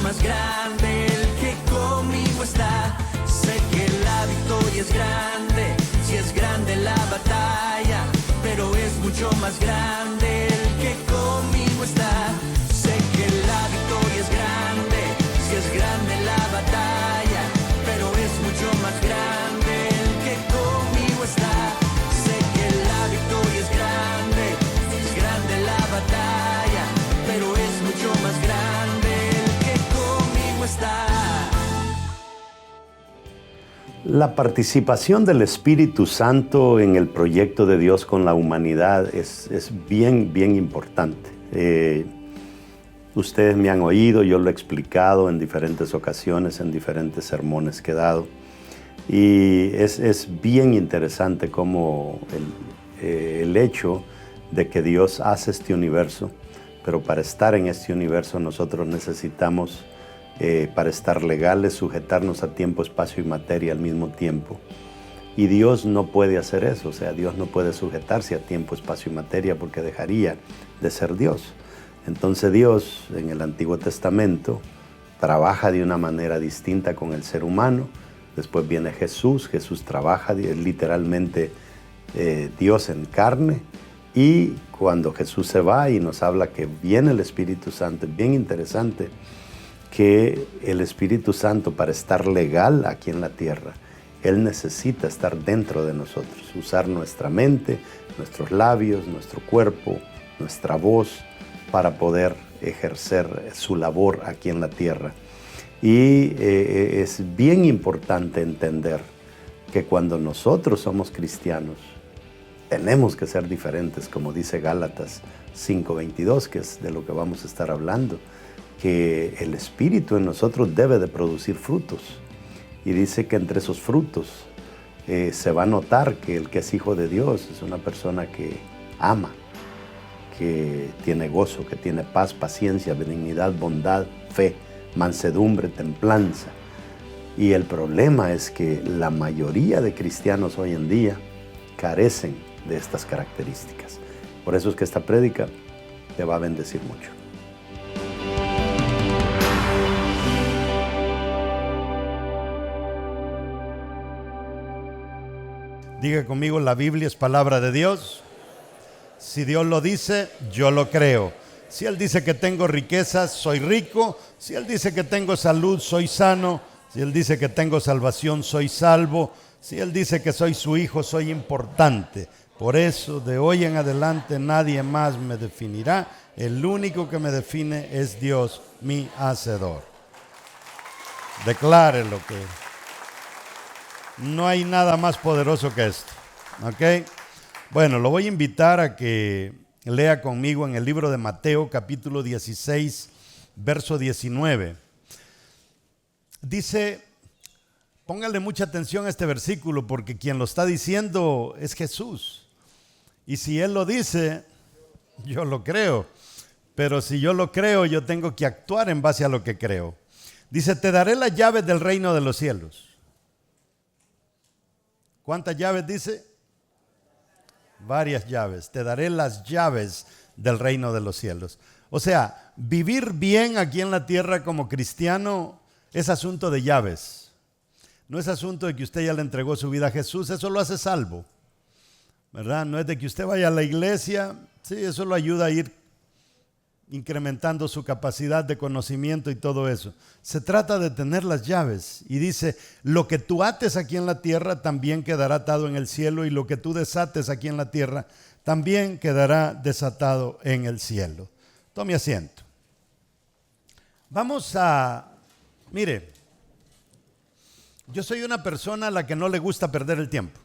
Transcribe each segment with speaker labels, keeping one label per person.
Speaker 1: más grande el que conmigo está. Sé que la victoria es grande, si es grande la batalla, pero es mucho más grande el que conmigo está. Sé que la victoria es grande, si es grande la batalla, pero es mucho más grande el que conmigo está. Sé que la victoria es grande la batalla, pero es mucho más grande el que conmigo está.
Speaker 2: La participación del Espíritu Santo en el proyecto de Dios con la humanidad es bien importante. Ustedes me han oído, yo lo he explicado en diferentes ocasiones, en diferentes sermones que he dado. Y es bien interesante cómo el hecho de que Dios hace este universo, pero para estar en este universo nosotros necesitamos, para estar legales, sujetarnos a tiempo, espacio y materia al mismo tiempo. Y Dios no puede hacer eso, o sea, Dios no puede sujetarse a tiempo, espacio y materia porque dejaría de ser Dios. Entonces Dios en el Antiguo Testamento trabaja de una manera distinta con el ser humano. Después viene Jesús trabaja literalmente Dios en carne. Y cuando Jesús se va y nos habla que viene el Espíritu Santo, es bien interesante que el Espíritu Santo, para estar legal aquí en la tierra, Él necesita estar dentro de nosotros, usar nuestra mente, nuestros labios, nuestro cuerpo, nuestra voz, para poder ejercer su labor aquí en la tierra. Y es bien importante entender que cuando nosotros somos cristianos, tenemos que ser diferentes, como dice Gálatas 5:22, que es de lo que vamos a estar hablando, que el Espíritu en nosotros debe de producir frutos. Y dice que entre esos frutos se va a notar que el que es hijo de Dios es una persona que ama, que tiene gozo, que tiene paz, paciencia, benignidad, bondad, fe, mansedumbre, templanza. Y el problema es que la mayoría de cristianos hoy en día carecen de estas características. Por eso es que esta prédica te va a bendecir mucho.
Speaker 3: Diga conmigo, la Biblia es palabra de Dios. Si Dios lo dice, yo lo creo. Si Él dice que tengo riquezas, soy rico. Si Él dice que tengo salud, soy sano. Si Él dice que tengo salvación, soy salvo. Si Él dice que soy su hijo, soy importante. Por eso, de hoy en adelante, nadie más me definirá. El único que me define es Dios, mi Hacedor. Declare lo que... No hay nada más poderoso que esto. ¿Ok? Bueno, lo voy a invitar a que lea conmigo en el libro de Mateo, capítulo 16, verso 19. Dice, póngale mucha atención a este versículo porque quien lo está diciendo es Jesús. Y si Él lo dice, yo lo creo. Pero si yo lo creo, yo tengo que actuar en base a lo que creo. Dice, te daré las llaves del reino de los cielos. ¿Cuántas llaves dice? Varias llaves. Te daré las llaves del reino de los cielos. O sea, vivir bien aquí en la tierra como cristiano es asunto de llaves. No es asunto de que usted ya le entregó su vida a Jesús, eso lo hace salvo, ¿verdad? No es de que usted vaya a la iglesia, sí, eso lo ayuda a ir incrementando su capacidad de conocimiento y todo eso. Se trata de tener las llaves. Y dice, lo que tú ates aquí en la tierra también quedará atado en el cielo, y lo que tú desates aquí en la tierra también quedará desatado en el cielo. Tome asiento. Mire, yo soy una persona a la que no le gusta perder el tiempo.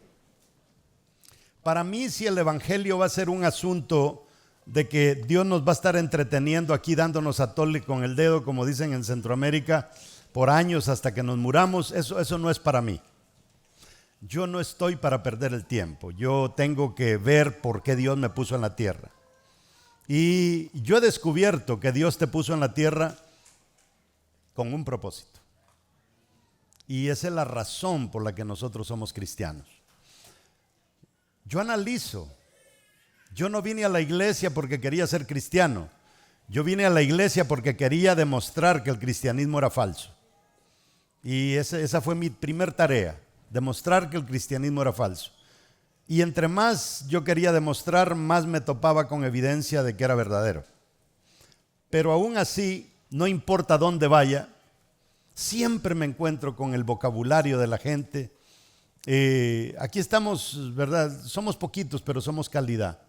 Speaker 3: Para mí, si el evangelio va a ser un asunto de que Dios nos va a estar entreteniendo aquí, dándonos a tole con el dedo, como dicen en Centroamérica, por años hasta que nos muramos, eso no es para mí. Yo no estoy para perder el tiempo. Yo tengo que ver por qué Dios me puso en la tierra. Y yo he descubierto que Dios te puso en la tierra con un propósito. Y esa es la razón por la que nosotros somos cristianos. Yo analizo. Yo no vine a la iglesia porque quería ser cristiano. Yo vine a la iglesia porque quería demostrar que el cristianismo era falso. Y esa fue mi primer tarea, demostrar que el cristianismo era falso. Y entre más yo quería demostrar, más me topaba con evidencia de que era verdadero. Pero aún así, no importa dónde vaya, siempre me encuentro con el vocabulario de la gente. Aquí estamos, ¿verdad? Somos poquitos, pero somos calidad.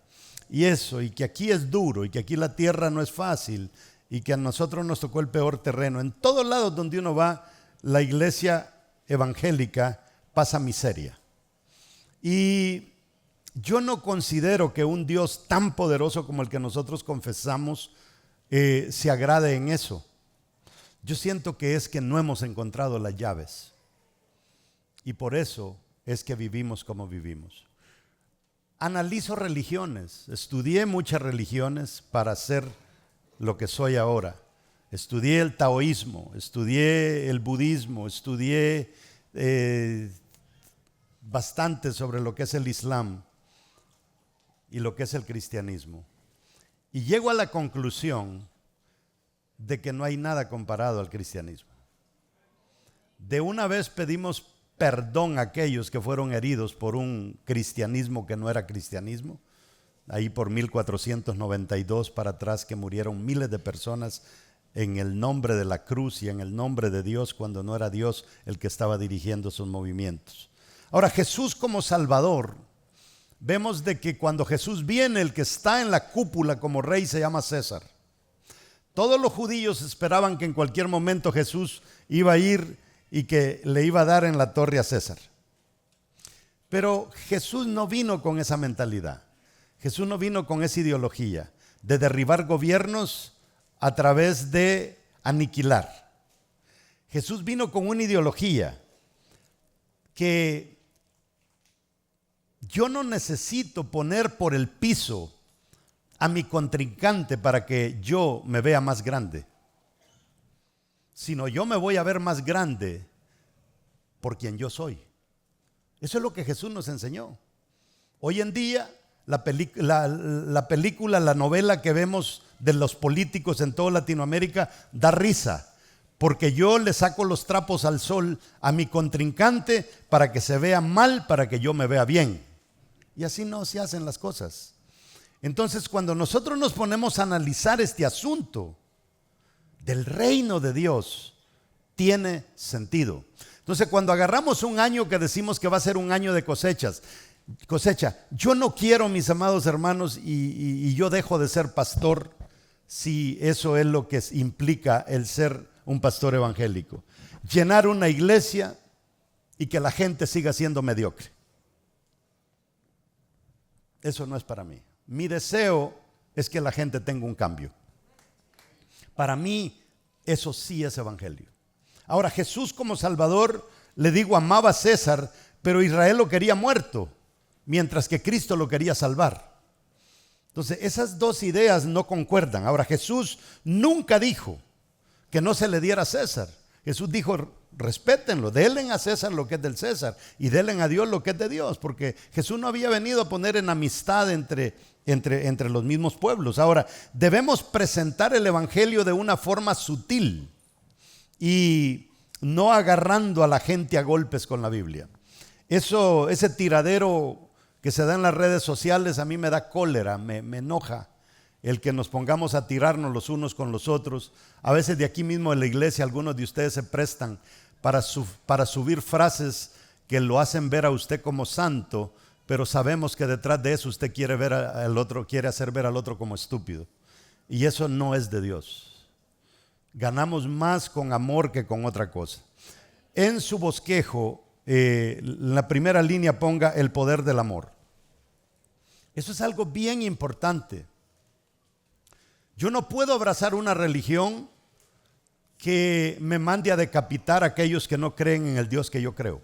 Speaker 3: Y eso, y que aquí es duro, y que aquí la tierra no es fácil, y que a nosotros nos tocó el peor terreno. En todos lados donde uno va, la iglesia evangélica pasa miseria. Y yo no considero que un Dios tan poderoso como el que nosotros confesamos se agrade en eso. Yo siento que es que no hemos encontrado las llaves. Y por eso es que vivimos como vivimos. Analizo religiones, estudié muchas religiones para ser lo que soy ahora. Estudié el taoísmo, estudié el budismo, estudié bastante sobre lo que es el islam y lo que es el cristianismo. Y llego a la conclusión de que no hay nada comparado al cristianismo. De una vez pedimos perdón a aquellos que fueron heridos por un cristianismo que no era cristianismo. Ahí por 1492 para atrás, que murieron miles de personas en el nombre de la cruz y en el nombre de Dios, cuando no era Dios el que estaba dirigiendo sus movimientos. Ahora, Jesús como Salvador, vemos de que cuando Jesús viene, el que está en la cúpula como rey se llama César. Todos los judíos esperaban que en cualquier momento Jesús iba a ir y que le iba a dar en la torre a César. Pero Jesús no vino con esa mentalidad. Jesús no vino con esa ideología de derribar gobiernos a través de aniquilar. Jesús vino con una ideología que yo no necesito poner por el piso a mi contrincante para que yo me vea más grande, sino yo me voy a ver más grande por quien yo soy. Eso es lo que Jesús nos enseñó. Hoy en día la película, la novela que vemos de los políticos en toda Latinoamérica da risa, porque yo le saco los trapos al sol a mi contrincante para que se vea mal, para que yo me vea bien. Y así no se hacen las cosas. Entonces, cuando nosotros nos ponemos a analizar este asunto del reino de Dios, tiene sentido. Entonces, cuando agarramos un año que decimos que va a ser un año de cosecha, yo no quiero, mis amados hermanos, y yo dejo de ser pastor si eso es lo que implica el ser un pastor evangélico. Llenar una iglesia y que la gente siga siendo mediocre. Eso no es para mí. Mi deseo es que la gente tenga un cambio. Para mí, eso sí es evangelio. Ahora, Jesús como Salvador, le digo, amaba a César, pero Israel lo quería muerto, mientras que Cristo lo quería salvar. Entonces, esas dos ideas no concuerdan. Ahora, Jesús nunca dijo que no se le diera a César. Jesús dijo, respétenlo, denle a César lo que es del César y denle a Dios lo que es de Dios, porque Jesús no había venido a poner en amistad entre los mismos pueblos. Ahora, debemos presentar el evangelio de una forma sutil y no agarrando a la gente a golpes con la Biblia. Ese tiradero que se da en las redes sociales a mí me da cólera, me enoja el que nos pongamos a tirarnos los unos con los otros. A veces de aquí mismo en la iglesia algunos de ustedes se prestan para subir frases que lo hacen ver a usted como santo, pero sabemos que detrás de eso usted quiere hacer ver al otro como estúpido, y eso no es de Dios. Ganamos más con amor que con otra cosa. En su bosquejo, en la primera línea ponga el poder del amor. Eso es algo bien importante. Yo no puedo abrazar una religión que me mande a decapitar a aquellos que no creen en el Dios que yo creo.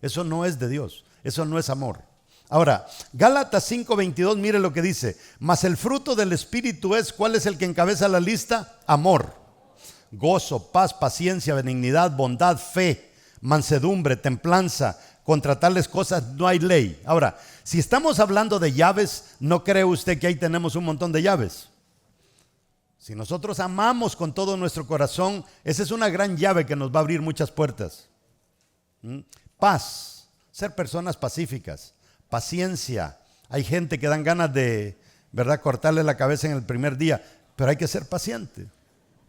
Speaker 3: Eso no es de Dios, eso no es amor. Ahora, Gálatas 5:22, mire lo que dice: mas el fruto del Espíritu es, ¿cuál es el que encabeza la lista? Amor, gozo, paz, paciencia, benignidad, bondad, fe, mansedumbre, templanza. Contra tales cosas no hay ley. Ahora, si estamos hablando de llaves, ¿no cree usted que ahí tenemos un montón de llaves? Si nosotros amamos con todo nuestro corazón, esa es una gran llave que nos va a abrir muchas puertas. Paz, ser personas pacíficas, paciencia. Hay gente que dan ganas de, ¿verdad?, cortarle la cabeza en el primer día, pero hay que ser paciente,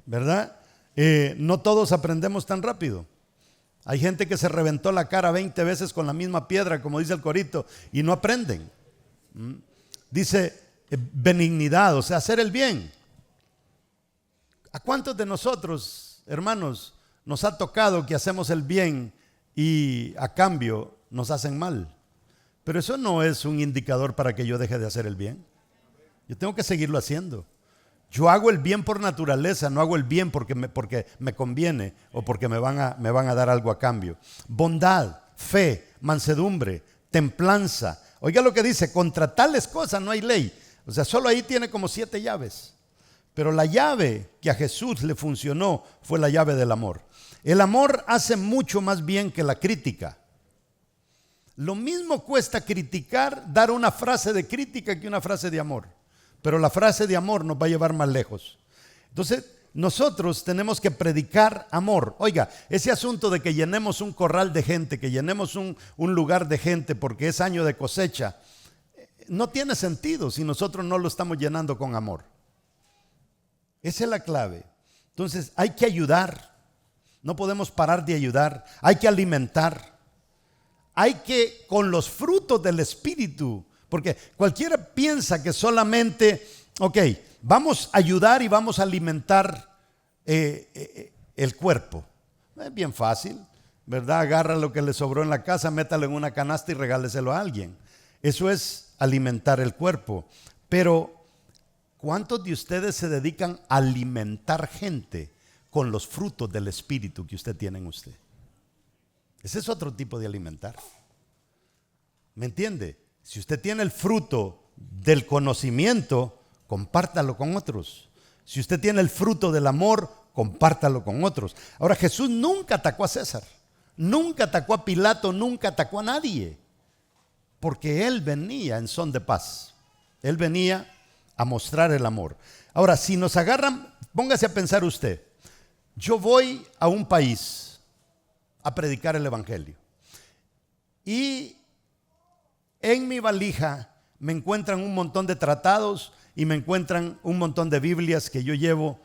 Speaker 3: ¿verdad? No todos aprendemos tan rápido. Hay gente que se reventó la cara 20 veces con la misma piedra, como dice el corito, y no aprenden. Dice benignidad, o sea, hacer el bien. ¿A cuántos de nosotros, hermanos, nos ha tocado que hacemos el bien y a cambio nos hacen mal? Pero eso no es un indicador para que yo deje de hacer el bien. Yo tengo que seguirlo haciendo. Yo hago el bien por naturaleza, no hago el bien porque me conviene o porque me van a dar algo a cambio. Bondad, fe, mansedumbre, templanza. Oiga lo que dice, contra tales cosas no hay ley. O sea, solo ahí tiene como 7 llaves. Pero la llave que a Jesús le funcionó fue la llave del amor. El amor hace mucho más bien que la crítica. Lo mismo cuesta criticar, dar una frase de crítica que una frase de amor. Pero la frase de amor nos va a llevar más lejos. Entonces, nosotros tenemos que predicar amor. Oiga, ese asunto de que llenemos un corral de gente, que llenemos un lugar de gente porque es año de cosecha, no tiene sentido si nosotros no lo estamos llenando con amor. Esa es la clave. Entonces hay que ayudar. No podemos parar de ayudar. Hay que alimentar. Hay que, con los frutos del Espíritu, porque cualquiera piensa que solamente, vamos a ayudar y vamos a alimentar el cuerpo. Es bien fácil, ¿verdad? Agarra lo que le sobró en la casa, métalo en una canasta y regáleselo a alguien. Eso es alimentar el cuerpo. Pero ¿cuántos de ustedes se dedican a alimentar gente con los frutos del Espíritu que usted tiene en usted? Ese es otro tipo de alimentar. ¿Me entiende? Si usted tiene el fruto del conocimiento, compártalo con otros. Si usted tiene el fruto del amor, compártalo con otros. Ahora, Jesús nunca atacó a César, nunca atacó a Pilato, nunca atacó a nadie, porque Él venía en son de paz. Él venía a mostrar el amor. Ahora, si nos agarran, póngase a pensar usted, yo voy a un país a predicar el evangelio y en mi valija me encuentran un montón de tratados y me encuentran un montón de Biblias que yo llevo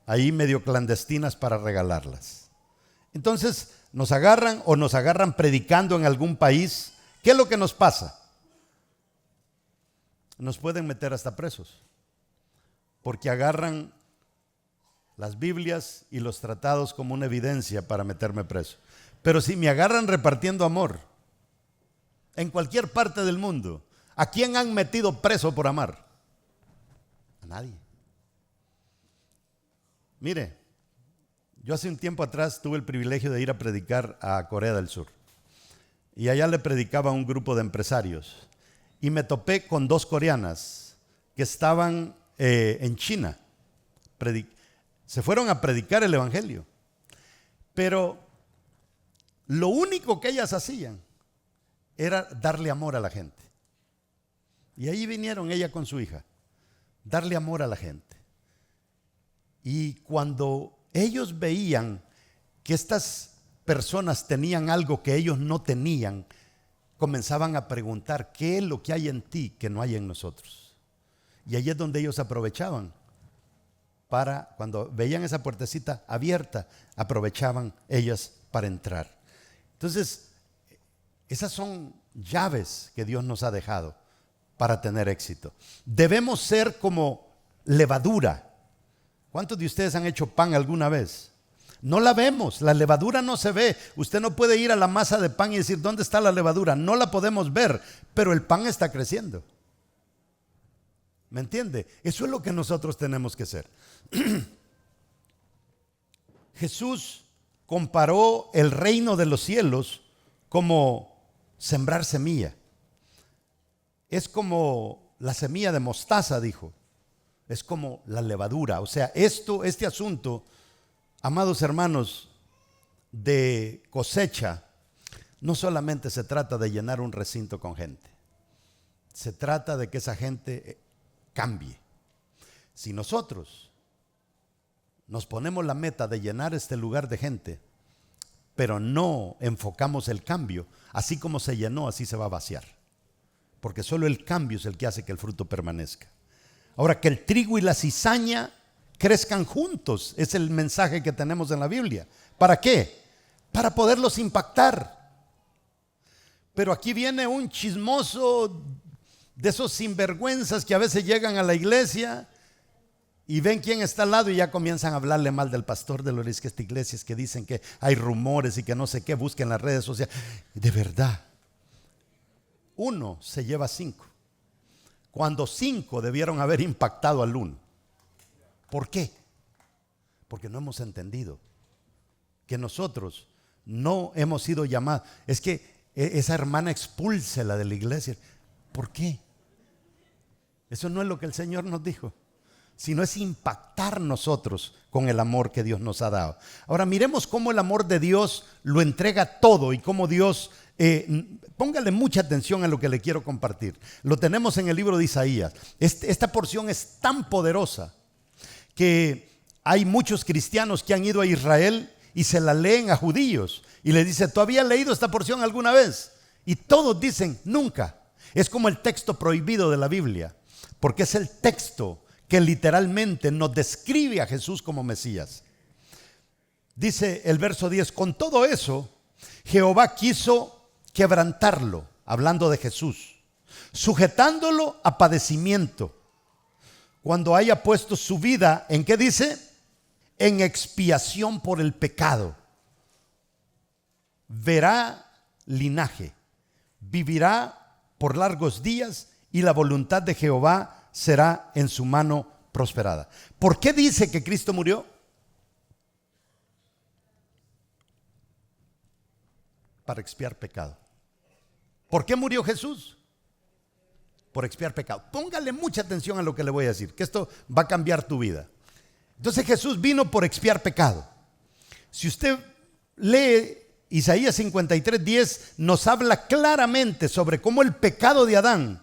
Speaker 3: ahí medio clandestinas para regalarlas. Entonces nos agarran predicando en algún país. ¿Qué es lo que nos pasa? Nos pueden meter hasta presos, porque agarran las Biblias y los tratados como una evidencia para meterme preso. Pero si me agarran repartiendo amor en cualquier parte del mundo, ¿a quién han metido preso por amar? A nadie. Mire, yo hace un tiempo atrás tuve el privilegio de ir a predicar a Corea del Sur. Y allá le predicaba a un grupo de empresarios. Y me topé con 2 coreanas que estaban en China. Se fueron a predicar el evangelio. Pero lo único que ellas hacían era darle amor a la gente. Y ahí vinieron ella con su hija, darle amor a la gente. Y cuando ellos veían que estas personas tenían algo que ellos no tenían, comenzaban a preguntar, ¿qué es lo que hay en ti que no hay en nosotros? Y ahí es donde ellos aprovechaban para, cuando veían esa puertecita abierta, aprovechaban ellas para entrar. Entonces, esas son llaves que Dios nos ha dejado para tener éxito. Debemos ser como levadura. ¿Cuántos de ustedes han hecho pan alguna vez? No la vemos, la levadura no se ve. Usted no puede ir a la masa de pan y decir, ¿dónde está la levadura? No la podemos ver, pero el pan está creciendo. ¿Me entiende? Eso es lo que nosotros tenemos que hacer. Jesús comparó el reino de los cielos como sembrar semilla. Es como la semilla de mostaza, dijo. Es como la levadura. O sea, este asunto, amados hermanos, de cosecha, no solamente se trata de llenar un recinto con gente. Se trata de que esa gente cambie. Si nosotros nos ponemos la meta de llenar este lugar de gente, pero no enfocamos el cambio, así como se llenó, así se va a vaciar. Porque solo el cambio es el que hace que el fruto permanezca. Ahora, que el trigo y la cizaña crezcan juntos, es el mensaje que tenemos en la Biblia. ¿Para qué? Para poderlos impactar. Pero aquí viene un chismoso de esos sinvergüenzas que a veces llegan a la iglesia y ven quién está al lado y ya comienzan a hablarle mal del pastor de que esta iglesia es que dicen que hay rumores y que no sé qué, busquen las redes sociales. De verdad, 1 se lleva 5, cuando 5 debieron haber impactado al 1. ¿Por qué? Porque no hemos entendido que nosotros no hemos sido llamados. Es que esa hermana expúlsela de la iglesia. ¿Por qué? Eso no es lo que el Señor nos dijo, sino es impactar nosotros con el amor que Dios nos ha dado. Ahora miremos cómo el amor de Dios lo entrega todo y cómo Dios, póngale mucha atención a lo que le quiero compartir. Lo tenemos en el libro de Isaías. Esta porción es tan poderosa que hay muchos cristianos que han ido a Israel y se la leen a judíos y le dice, ¿tú habías leído esta porción alguna vez? Y todos dicen, nunca. Es como el texto prohibido de la Biblia, porque es el texto que literalmente nos describe a Jesús como Mesías. Dice el verso 10, con todo eso, Jehová quiso quebrantarlo, hablando de Jesús, sujetándolo a padecimiento, cuando haya puesto su vida, ¿en qué dice? En expiación por el pecado. Verá linaje, vivirá por largos días y la voluntad de Jehová será en su mano prosperada. ¿Por qué dice que Cristo murió? Para expiar pecado. ¿Por qué murió Jesús? Por expiar pecado. Póngale mucha atención a lo que le voy a decir, que esto va a cambiar tu vida. Entonces Jesús vino por expiar pecado. Si usted lee Isaías 53:10, nos habla claramente sobre cómo el pecado de Adán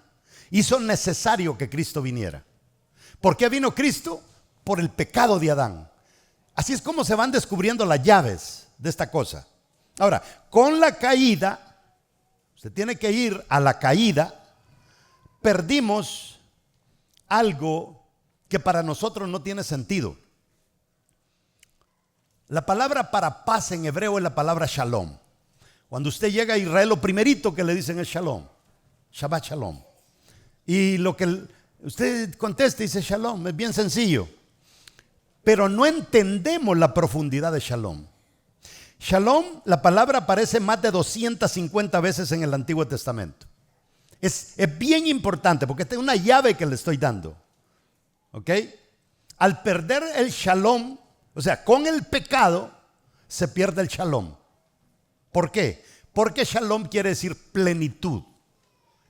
Speaker 3: hizo necesario que Cristo viniera. ¿Por qué vino Cristo? Por el pecado de Adán. Así es como se van descubriendo las llaves de esta cosa. Ahora, con la caída, usted tiene que ir a la caída, perdimos algo que para nosotros no tiene sentido. La palabra para paz en hebreo es la palabra shalom. Cuando usted llega a Israel, lo primerito que le dicen es shalom, Shabbat shalom. Y lo que usted contesta dice shalom, es bien sencillo. Pero no entendemos la profundidad de shalom. Shalom, la palabra aparece más de 250 veces en el Antiguo Testamento. Es bien importante porque esta es una llave que le estoy dando. ¿Ok? Al perder el shalom, o sea, con el pecado, se pierde el shalom. ¿Por qué? Porque shalom quiere decir plenitud,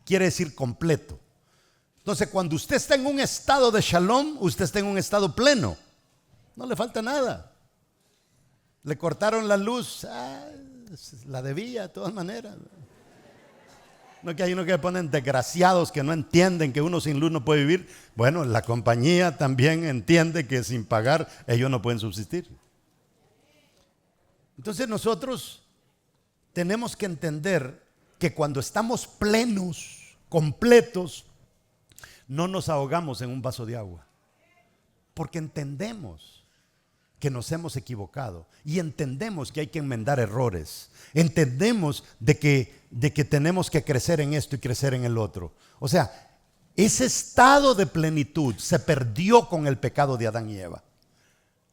Speaker 3: quiere decir completo. Entonces, cuando usted está en un estado de shalom, usted está en un estado pleno. No le falta nada. Le cortaron la luz, la debía de todas maneras. No que hay uno que ponen desgraciados que no entienden que uno sin luz no puede vivir. Bueno, la compañía también entiende que sin pagar ellos no pueden subsistir. Entonces nosotros tenemos que entender que cuando estamos plenos, completos, no nos ahogamos en un vaso de agua. Porque entendemos que nos hemos equivocado y entendemos que hay que enmendar errores. Entendemos de que tenemos que crecer en esto y crecer en el otro. O sea, ese estado de plenitud se perdió con el pecado de Adán y Eva.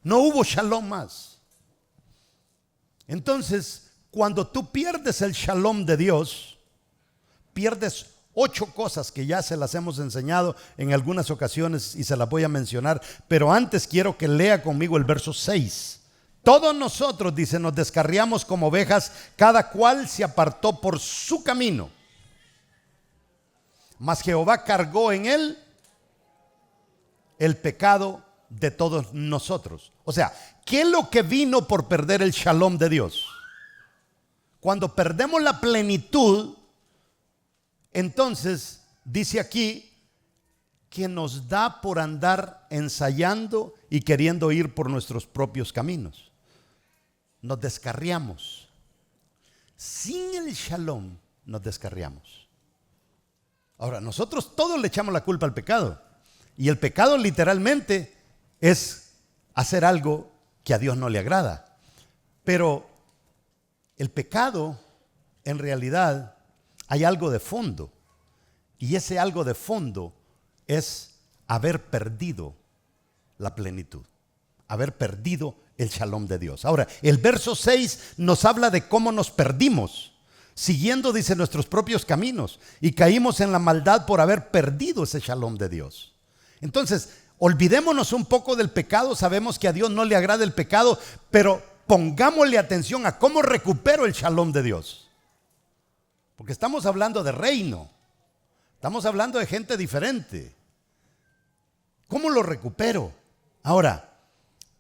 Speaker 3: No hubo shalom más. Entonces, cuando tú pierdes el shalom de Dios, pierdes 8 cosas que ya se las hemos enseñado en algunas ocasiones y se las voy a mencionar, pero antes quiero que lea conmigo el verso 6. Todos nosotros, dice, nos descarriamos como ovejas, cada cual se apartó por su camino. Mas Jehová cargó en él el pecado de todos nosotros. O sea, ¿qué es lo que vino por perder el shalom de Dios? Cuando perdemos la plenitud, entonces dice aquí que nos da por andar ensayando y queriendo ir por nuestros propios caminos. Nos descarriamos. Sin el shalom nos descarriamos. Ahora, nosotros todos le echamos la culpa al pecado. Y el pecado literalmente es hacer algo que a Dios no le agrada. Pero el pecado, en realidad, hay algo de fondo. Y ese algo de fondo es haber perdido la plenitud, haber perdido el shalom de Dios. Ahora, el verso 6 nos habla de cómo nos perdimos, siguiendo, dice, nuestros propios caminos, y caímos en la maldad por haber perdido ese shalom de Dios. Entonces, olvidémonos un poco del pecado. Sabemos que a Dios no le agrada el pecado, pero pongámosle atención a cómo recupero el shalom de Dios. Porque estamos hablando de reino, estamos hablando de gente diferente. ¿Cómo lo recupero? Ahora,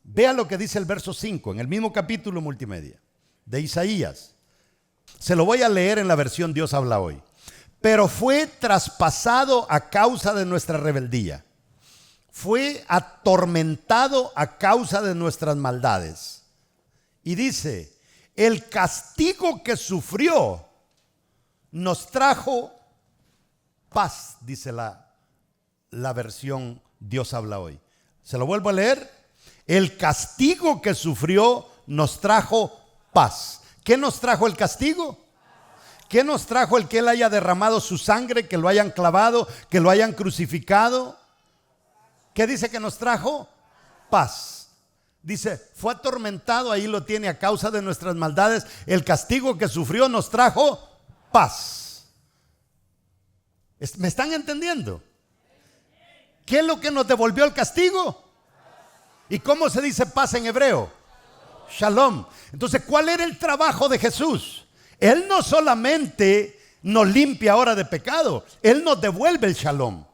Speaker 3: vea lo que dice el verso 5 en el mismo capítulo multimedia de Isaías. Se lo voy a leer en la versión Dios habla hoy. Pero fue traspasado a causa de nuestra rebeldía, fue atormentado a causa de nuestras maldades. Y dice, el castigo que sufrió nos trajo paz, dice la versión Dios habla hoy. Se lo vuelvo a leer. El castigo que sufrió nos trajo paz. ¿Qué nos trajo el castigo? ¿Qué nos trajo el que Él haya derramado su sangre, que lo hayan clavado, que lo hayan crucificado? ¿Qué dice que nos trajo? Paz. Dice, fue atormentado, ahí lo tiene, a causa de nuestras maldades. El castigo que sufrió nos trajo paz. ¿Me están entendiendo? ¿Qué es lo que nos devolvió el castigo? ¿Y cómo se dice paz en hebreo? Shalom. Entonces, ¿cuál era el trabajo de Jesús? Él no solamente nos limpia ahora de pecado, Él nos devuelve el shalom.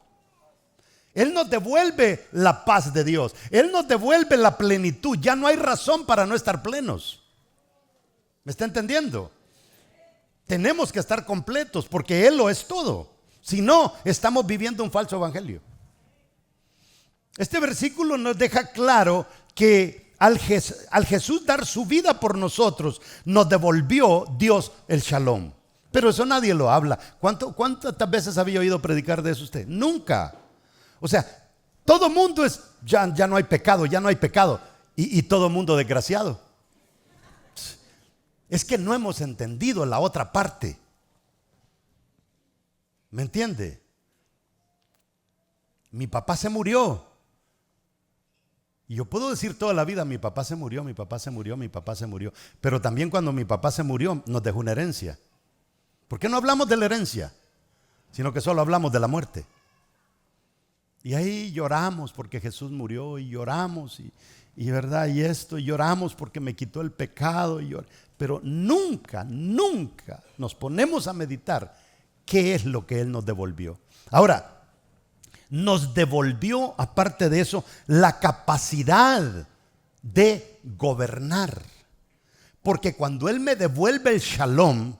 Speaker 3: Él nos devuelve la paz de Dios. Él nos devuelve la plenitud. Ya no hay razón para no estar plenos. ¿Me está entendiendo? Tenemos que estar completos porque Él lo es todo. Si no, estamos viviendo un falso evangelio. Este versículo nos deja claro que al Jesús dar su vida por nosotros, nos devolvió Dios el shalom. Pero eso nadie lo habla. ¿Cuántas veces había oído predicar de eso usted? Nunca. O sea, todo mundo es, ya no hay pecado, ya no hay pecado. Y todo mundo desgraciado. Es que no hemos entendido la otra parte. ¿Me entiende? Mi papá se murió. Y yo puedo decir toda la vida, mi papá se murió, mi papá se murió, mi papá se murió. Pero también cuando mi papá se murió, nos dejó una herencia. ¿Por qué no hablamos de la herencia? Sino que solo hablamos de la muerte. Y ahí lloramos porque Jesús murió, y lloramos, y verdad, y esto, y lloramos porque me quitó el pecado. Pero nunca nos ponemos a meditar qué es lo que Él nos devolvió. Ahora, nos devolvió, aparte de eso, la capacidad de gobernar. Porque cuando Él me devuelve el shalom,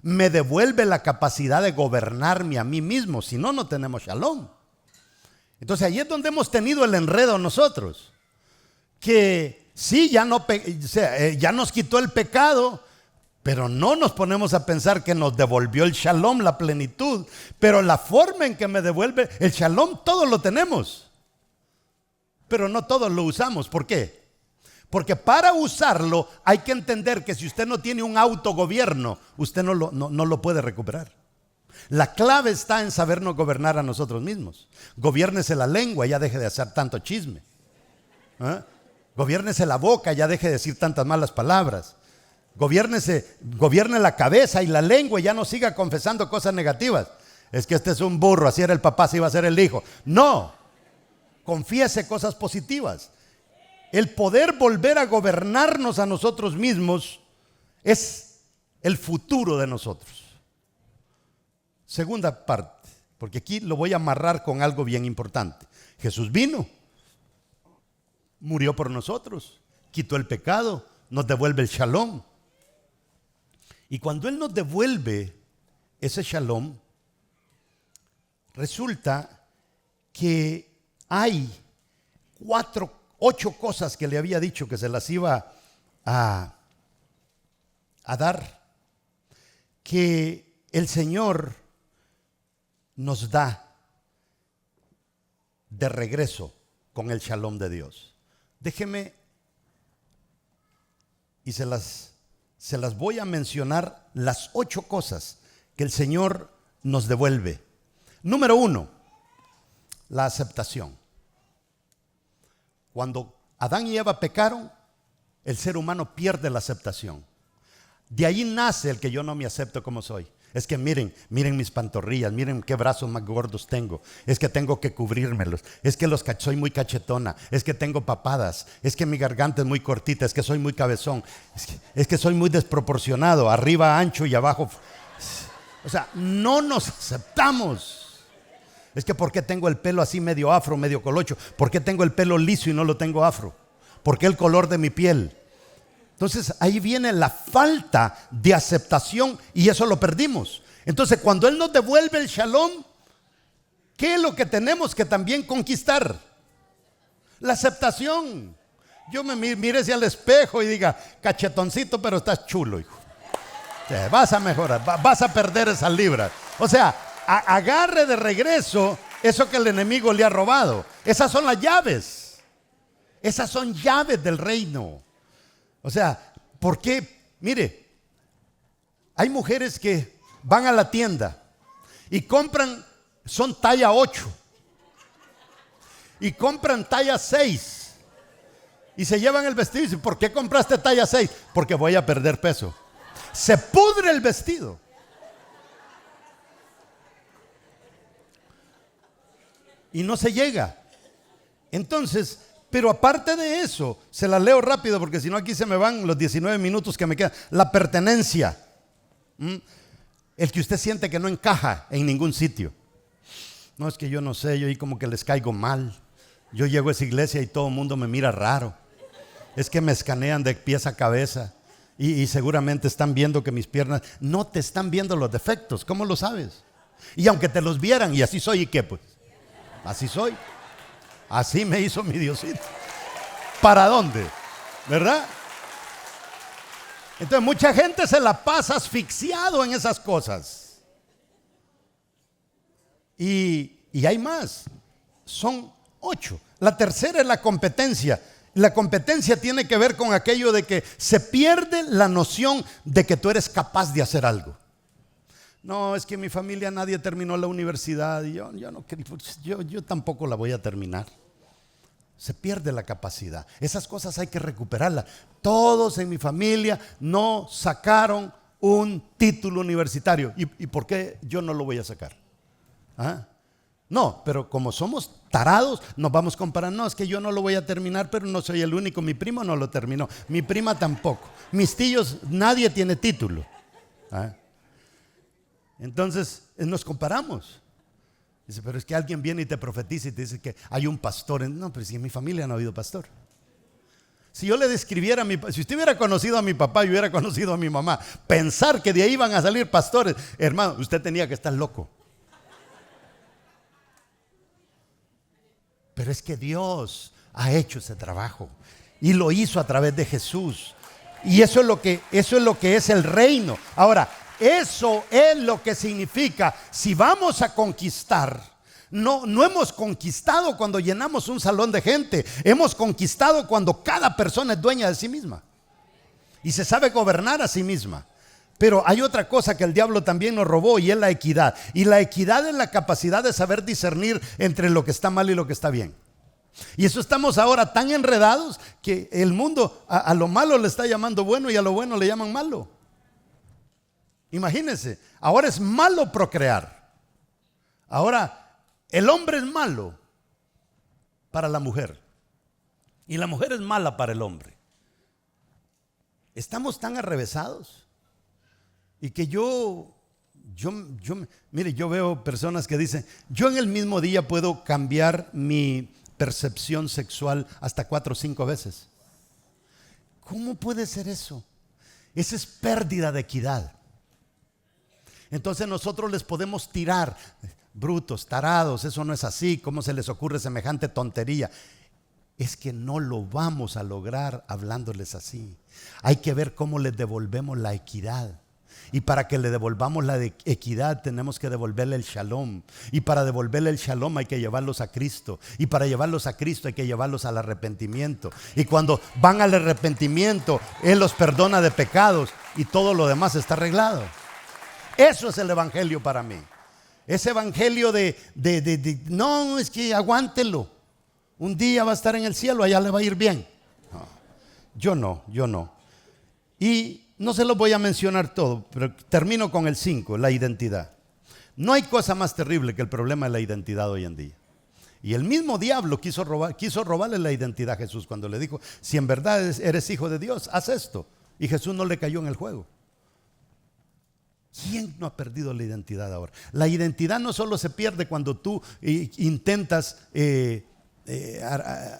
Speaker 3: me devuelve la capacidad de gobernarme a mí mismo. Si no, no tenemos shalom. Entonces ahí es donde hemos tenido el enredo nosotros. Que sí, ya nos quitó el pecado, pero no nos ponemos a pensar que nos devolvió el shalom, la plenitud. Pero la forma en que me devuelve el shalom, todos lo tenemos. Pero no todos lo usamos. ¿Por qué? Porque para usarlo hay que entender que si usted no tiene un autogobierno, usted no lo puede recuperar. La clave está en sabernos gobernar a nosotros mismos. Gobiérnese la lengua, ya deje de hacer tanto chisme. Gobiérnese la boca, ya deje de decir tantas malas palabras. Gobierne la cabeza y la lengua y ya no siga confesando cosas negativas. Es que este es un burro, así era el papá, así iba a ser el hijo. No, confiese cosas positivas. El poder volver a gobernarnos a nosotros mismos es el futuro de nosotros. Segunda parte, porque aquí lo voy a amarrar con algo bien importante. Jesús vino, murió por nosotros, quitó el pecado, nos devuelve el shalom. Y cuando Él nos devuelve ese shalom, resulta que hay 8 cosas que le había dicho que se las iba a dar, que el Señor nos da de regreso con el shalom de Dios. Déjeme, y se las voy a mencionar, las 8 cosas que el Señor nos devuelve. Número 1, la aceptación. Cuando Adán y Eva pecaron, el ser humano pierde la aceptación. De ahí nace el que yo no me acepto como soy. Es que miren mis pantorrillas, miren qué brazos más gordos tengo. Es que tengo que cubrírmelos. Es que soy muy cachetona. Es que tengo papadas. Es que mi garganta es muy cortita. Es que soy muy cabezón. Es que soy muy desproporcionado. Arriba ancho y abajo. O sea, no nos aceptamos. Es que ¿por qué tengo el pelo así medio afro, medio colocho? ¿Por qué tengo el pelo liso y no lo tengo afro? ¿Por qué el color de mi piel? Entonces ahí viene la falta de aceptación y eso lo perdimos. Entonces cuando Él nos devuelve el shalom, ¿qué es lo que tenemos que también conquistar? La aceptación. Yo me mire hacia el espejo y diga, cachetoncito, pero estás chulo, hijo. Vas a mejorar, vas a perder esas libras. O sea, agarre de regreso eso que el enemigo le ha robado. Esas son las llaves. Esas son llaves del reino. O sea, ¿por qué? Mire, hay mujeres que van a la tienda y compran, son talla 8 y compran talla 6 y se llevan el vestido y dicen, ¿por qué compraste talla 6? Porque voy a perder peso. Se pudre el vestido. Y no se llega. Entonces, pero aparte de eso, se la leo rápido porque si no aquí se me van los 19 minutos que me quedan. La pertenencia. El que usted siente que no encaja en ningún sitio. No, es que yo no sé, yo ahí como que les caigo mal. Yo llego a esa iglesia y todo el mundo me mira raro. Es que me escanean de pies a cabeza y seguramente están viendo que mis piernas, no te están viendo los defectos, ¿cómo lo sabes? Y aunque te los vieran, y así soy, ¿y qué pues? Así soy. Así me hizo mi Diosito. ¿Para dónde? ¿Verdad? Entonces mucha gente se la pasa asfixiado en esas cosas. Y hay más. Son 8. La tercera es la competencia. La competencia tiene que ver con aquello de que se pierde la noción de que tú eres capaz de hacer algo. No, es que en mi familia nadie terminó la universidad y yo tampoco la voy a terminar. Se pierde la capacidad. Esas cosas hay que recuperarlas. Todos en mi familia no sacaron un título universitario. ¿Y por qué yo no lo voy a sacar? ¿Ah? No, pero como somos tarados, nos vamos comparando. No, es que yo no lo voy a terminar, pero no soy el único. Mi primo no lo terminó. Mi prima tampoco. Mis tíos, nadie tiene título. ¿Ah? Entonces nos comparamos. Dice, pero es que alguien viene y te profetiza y te dice que hay un pastor. No, pero si en mi familia no ha habido pastor. Si yo le describiera si usted hubiera conocido a mi papá y hubiera conocido a mi mamá, pensar que de ahí van a salir pastores, hermano, usted tenía que estar loco. Pero es que Dios ha hecho ese trabajo y lo hizo a través de Jesús. Y eso es lo que es el reino. Ahora, eso es lo que significa, si vamos a conquistar, no hemos conquistado cuando llenamos un salón de gente, hemos conquistado cuando cada persona es dueña de sí misma y se sabe gobernar a sí misma. Pero hay otra cosa que el diablo también nos robó y es la equidad. Y la equidad es la capacidad de saber discernir entre lo que está mal y lo que está bien. Y eso estamos ahora tan enredados que el mundo a lo malo le está llamando bueno y a lo bueno le llaman malo. Imagínense, ahora es malo procrear. Ahora el hombre es malo para la mujer y la mujer es mala para el hombre. Estamos tan arrevesados y que mire, yo veo personas que dicen, yo en el mismo día puedo cambiar mi percepción sexual hasta 4 o 5 veces. ¿Cómo puede ser eso? Esa es pérdida de equidad. Entonces nosotros les podemos tirar, brutos, tarados, eso no es así, ¿cómo se les ocurre semejante tontería? es que no lo vamos a lograr hablándoles así. Hay que ver cómo les devolvemos la equidad. Y para que le devolvamos la equidad tenemos que devolverle el shalom. Y para devolverle el shalom hay que llevarlos a Cristo. Y para llevarlos a Cristo hay que llevarlos al arrepentimiento. Y cuando van al arrepentimiento, Él los perdona de pecados y todo lo demás está arreglado. Eso es el evangelio para mí. Ese evangelio no, es que aguántelo. Un día va a estar en el cielo, allá le va a ir bien. No, yo no. Y no se los voy a mencionar todo, pero termino con el 5, la identidad. No hay cosa más terrible que el problema de la identidad hoy en día. Y el mismo diablo quiso robarle la identidad a Jesús cuando le dijo, si en verdad eres hijo de Dios, haz esto. Y Jesús no le cayó en el juego. ¿Quién no ha perdido la identidad ahora? La identidad no solo se pierde cuando tú intentas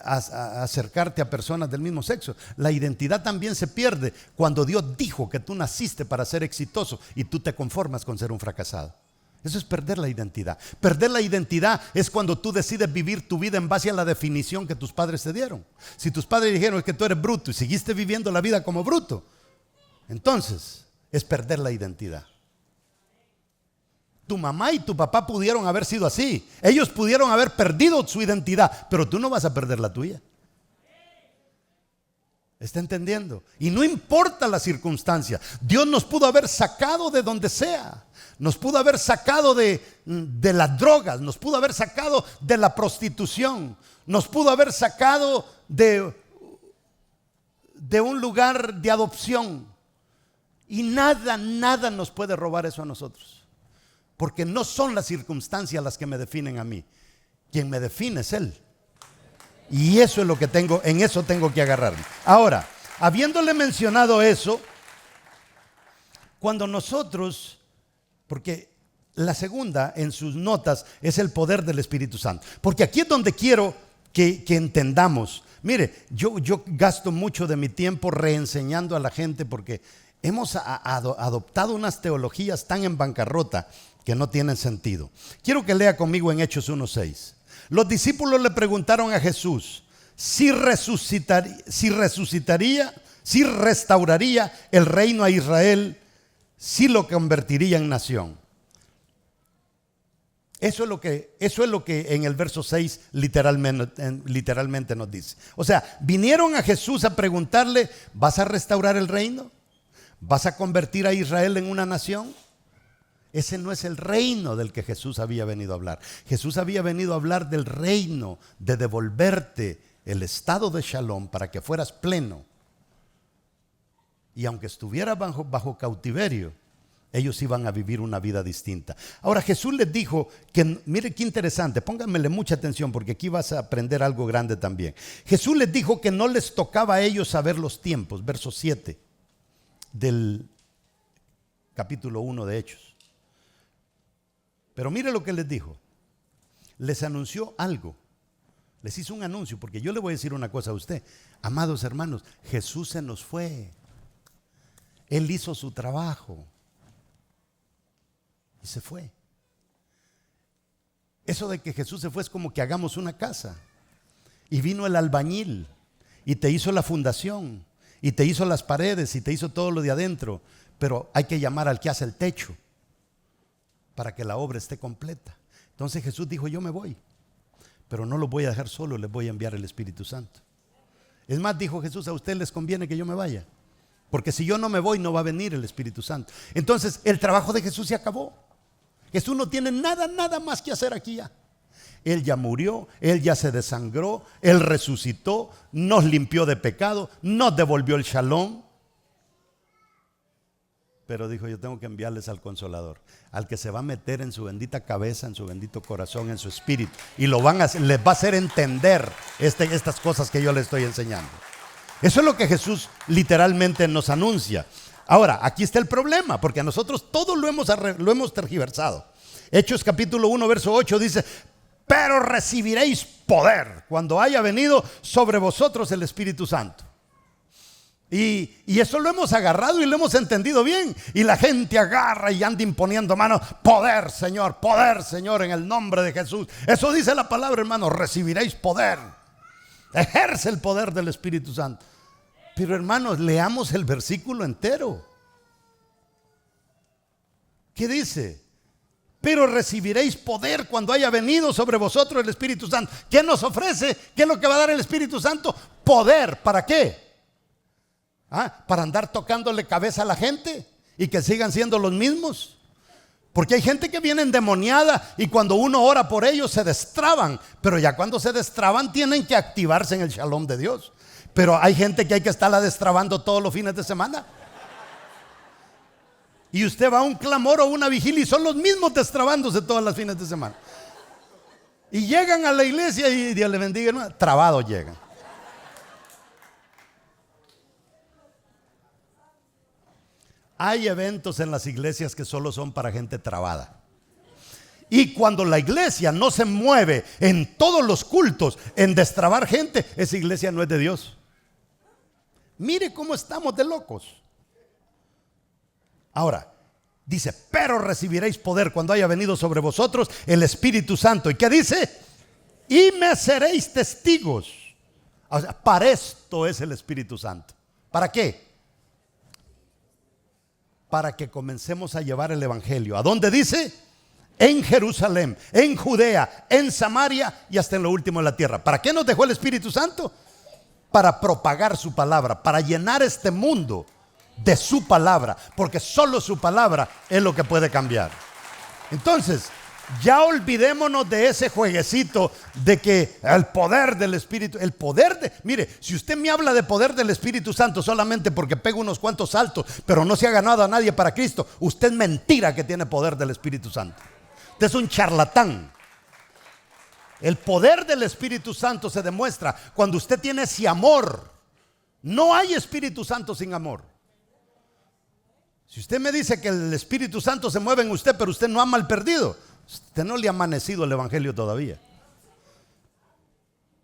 Speaker 3: acercarte a personas del mismo sexo. La identidad también se pierde cuando Dios dijo que tú naciste para ser exitoso y tú te conformas con ser un fracasado. Eso es perder la identidad. Perder la identidad es cuando tú decides vivir tu vida en base a la definición que tus padres te dieron. Si tus padres dijeron que tú eres bruto y seguiste viviendo la vida como bruto, entonces es perder la identidad. Tu mamá y tu papá pudieron haber sido así. Ellos pudieron haber perdido su identidad, pero tú no vas a perder la tuya. ¿Está entendiendo? Y no importa la circunstancia. Dios nos pudo haber sacado de donde sea. Nos pudo haber sacado de las drogas. Nos pudo haber sacado de la prostitución. Nos pudo haber sacado de un lugar de adopción. Y nada nos puede robar eso a nosotros. Porque no son las circunstancias las que me definen a mí. Quien me define es Él. Y eso es lo que tengo, en eso tengo que agarrarme. Ahora, habiéndole mencionado eso, cuando nosotros, porque la segunda en sus notas es el poder del Espíritu Santo. Porque aquí es donde quiero que entendamos. Mire, yo gasto mucho de mi tiempo reenseñando a la gente porque hemos adoptado unas teologías tan en bancarrota que no tienen sentido. Quiero que lea conmigo en Hechos 1:6. Los discípulos le preguntaron a Jesús si restauraría el reino a Israel, si lo convertiría en nación. Eso es lo que en el verso 6 literalmente nos dice. O sea, vinieron a Jesús a preguntarle, ¿vas a restaurar el reino? ¿Vas a convertir a Israel en una nación? Ese no es el reino del que Jesús había venido a hablar. Jesús había venido a hablar del reino, de devolverte el estado de Shalom para que fueras pleno. Y aunque estuvieras bajo cautiverio, ellos iban a vivir una vida distinta. Ahora Jesús les dijo que, mire qué interesante, pónganmele mucha atención porque aquí vas a aprender algo grande también. Jesús les dijo que no les tocaba a ellos saber los tiempos, verso 7 del capítulo 1 de Hechos. Pero mire lo que les dijo. Les anunció algo. Les hizo un anuncio, porque yo le voy a decir una cosa a usted. Amados hermanos, Jesús se nos fue. Él hizo su trabajo y se fue. Eso de que Jesús se fue es como que hagamos una casa y vino el albañil y te hizo la fundación y te hizo las paredes y te hizo todo lo de adentro, pero hay que llamar al que hace el techo para que la obra esté completa. Entonces Jesús dijo, yo me voy, pero no los voy a dejar solo, les voy a enviar el Espíritu Santo. Es más, dijo Jesús, a ustedes les conviene que yo me vaya, porque si yo no me voy no va a venir el Espíritu Santo. Entonces el trabajo de Jesús se acabó. Jesús no tiene nada más que hacer aquí ya. Él ya murió, Él ya se desangró, Él resucitó, nos limpió de pecado, nos devolvió el shalom. Pero dijo, yo tengo que enviarles al Consolador, al que se va a meter en su bendita cabeza, en su bendito corazón, en su espíritu, y les va a hacer entender estas cosas que yo les estoy enseñando. Eso es lo que Jesús literalmente nos anuncia. Ahora, aquí está el problema, porque a nosotros todo lo hemos tergiversado. Hechos capítulo 1, verso 8 dice, pero recibiréis poder cuando haya venido sobre vosotros el Espíritu Santo. Y eso lo hemos agarrado y lo hemos entendido bien. Y la gente agarra y anda imponiendo manos. Poder, Señor, en el nombre de Jesús. Eso dice la palabra, hermano, recibiréis poder. Ejerce el poder del Espíritu Santo. Pero hermanos, leamos el versículo entero. ¿Qué dice? Pero recibiréis poder cuando haya venido sobre vosotros el Espíritu Santo. ¿Qué nos ofrece? ¿Qué es lo que va a dar el Espíritu Santo? Poder. ¿Para qué? ¿Para andar tocándole cabeza a la gente y que sigan siendo los mismos? Porque hay gente que viene endemoniada y cuando uno ora por ellos se destraban. Pero ya cuando se destraban tienen que activarse en el shalom de Dios. Pero hay gente que hay que estarla destrabando todos los fines de semana. Y usted va a un clamor o una vigilia y son los mismos destrabándose todos los fines de semana. Y llegan a la iglesia y Dios le bendiga, hermano, trabados llegan. Hay eventos en las iglesias que solo son para gente trabada. Y cuando la iglesia no se mueve en todos los cultos en destrabar gente, esa iglesia no es de Dios. Mire cómo estamos de locos. Ahora, dice, pero recibiréis poder cuando haya venido sobre vosotros el Espíritu Santo. ¿Y qué dice? Y me seréis testigos. O sea, para esto es el Espíritu Santo. ¿Para qué? Para que comencemos a llevar el Evangelio. ¿A dónde dice? En Jerusalén, en Judea, en Samaria y hasta en lo último de la tierra. ¿Para qué nos dejó el Espíritu Santo? Para propagar su palabra, para llenar este mundo de su palabra, porque solo su palabra es lo que puede cambiar. Entonces, ya olvidémonos de ese jueguecito de que el poder del Espíritu, mire, si usted me habla de poder del Espíritu Santo solamente porque pega unos cuantos saltos, pero no se ha ganado a nadie para Cristo, usted es mentira que tiene poder del Espíritu Santo. Usted es un charlatán. El poder del Espíritu Santo se demuestra cuando usted tiene ese amor. No hay Espíritu Santo sin amor. Si usted me dice que el Espíritu Santo se mueve en usted, pero usted no ama al perdido, usted no le ha amanecido el Evangelio todavía.